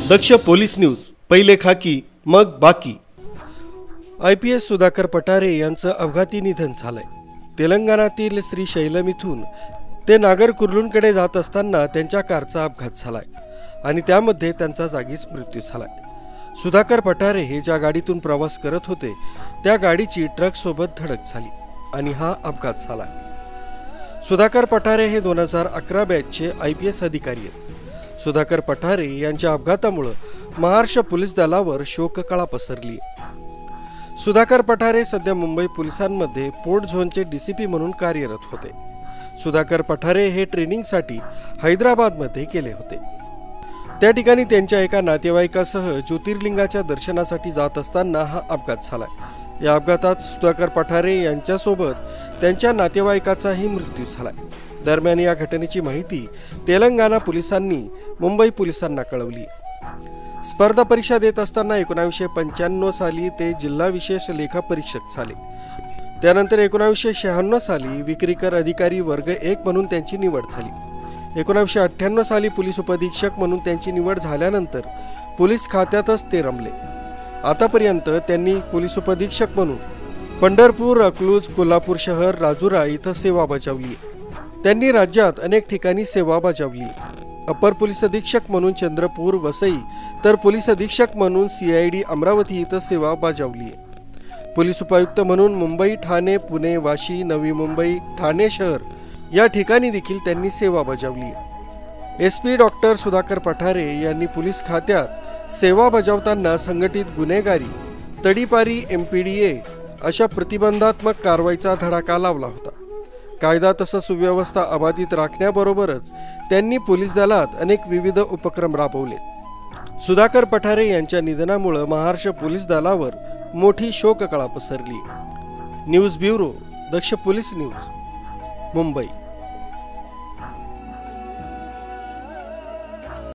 दक्ष police news, पहिले खाकी मग बाकी। IPS सुधाकर पठारे यांचं अपघाती निधन झालंय। तेलंगणातील श्रीशैलम इथून ते नागर कुर्लूनकडे जात असताना त्यांच्या कारचा अपघात झालाय आणि त्यामध्ये त्यांचा जागीच मृत्यू झालाय। सुधाकर पठारे हे ज्या गाडीतून प्रवास करत होते त्या गाडीची ट्रक सोबत धडक झाली आणि हा अपघात झाला। सुधाकर पठारे हे 2011 बॅचचे IPS अधिकारी आहेत। सुधाकर पठारे यांच्या अपघातामुळे महाराष्ट्र पोलीस दलावर शोककळा पसरली। सुधाकर पठारे सध्या मुंबई पोलिसांमध्ये पोर्ट झोनचे DCP म्हणून कार्यरत होते। सुधाकर पठारे हे ट्रेनिंगसाठी हैदराबादमध्ये गेले होते। त्या ठिकाणी त्यांच्या एका नातेवाईकासह ज्योतिर्लिंगाच्या दर्शनासाठी जात असताना हा अपघात झाला। या अपघातात सुधाकर पठारे यांच्यासोबत त्यांच्या नातेवाईकाचाही मृत्यू झाला। दरम्यान या घटनेची माहिती तेलंगणा पोलिसांनी मुंबई पोलिसांना कळवली। स्पर्धा परीक्षा देत असताना 1995 साली ते जिल्हा विशेष लेखा परीक्षक झाले। त्यानंतर 1996 साली विक्रीकर अधिकारी वर्ग 1 म्हणून त्यांची निवड झाली। 1998 साली पोलीस उपअधीक्षक म्हणून त्यांची निवड झाल्यानंतर पोलीस खात्यातच ते रमले। आतापर्यंत त्यांनी पोलीस उपअधीक्षक म्हणून पंढरपूर, अकलूज, कोल्हापूर शहर, राजुरा इथं सेवा बजावली। त्यांनी राज्यात अनेक ठिकाणी सेवा बजावली। अपर पोलीस अधीक्षक म्हणून चंद्रपूर, वसई तर पोलीस अधीक्षक म्हणून CID अमरावती इथं सेवा बजावली। पोलीस उपायुक्त म्हणून मुंबई, ठाणे, पुणे, वाशी, नवी मुंबई, ठाणे शहर या ठिकाणी देखील त्यांनी सेवा बजावली। SP डॉक्टर सुधाकर पठारे यांनी पोलीस खात्यात सेवा बजावताना संघटित गुन्हेगारी, तडीपारी, MPDA अशा प्रतिबंधात्मक कारवाईचा धडाका लावला होता। कायदा तसंच सुव्यवस्था अबाधित राखण्याबरोबरच त्यांनी पोलीस दलात अनेक विविध उपक्रम राबवले। सुधाकर पठारे यांच्या निधनामुळे महाराष्ट्र पोलीस दलावर मोठी शोककळा पसरली। न्यूज ब्युरो, दक्ष पोलीस न्यूज, मुंबई।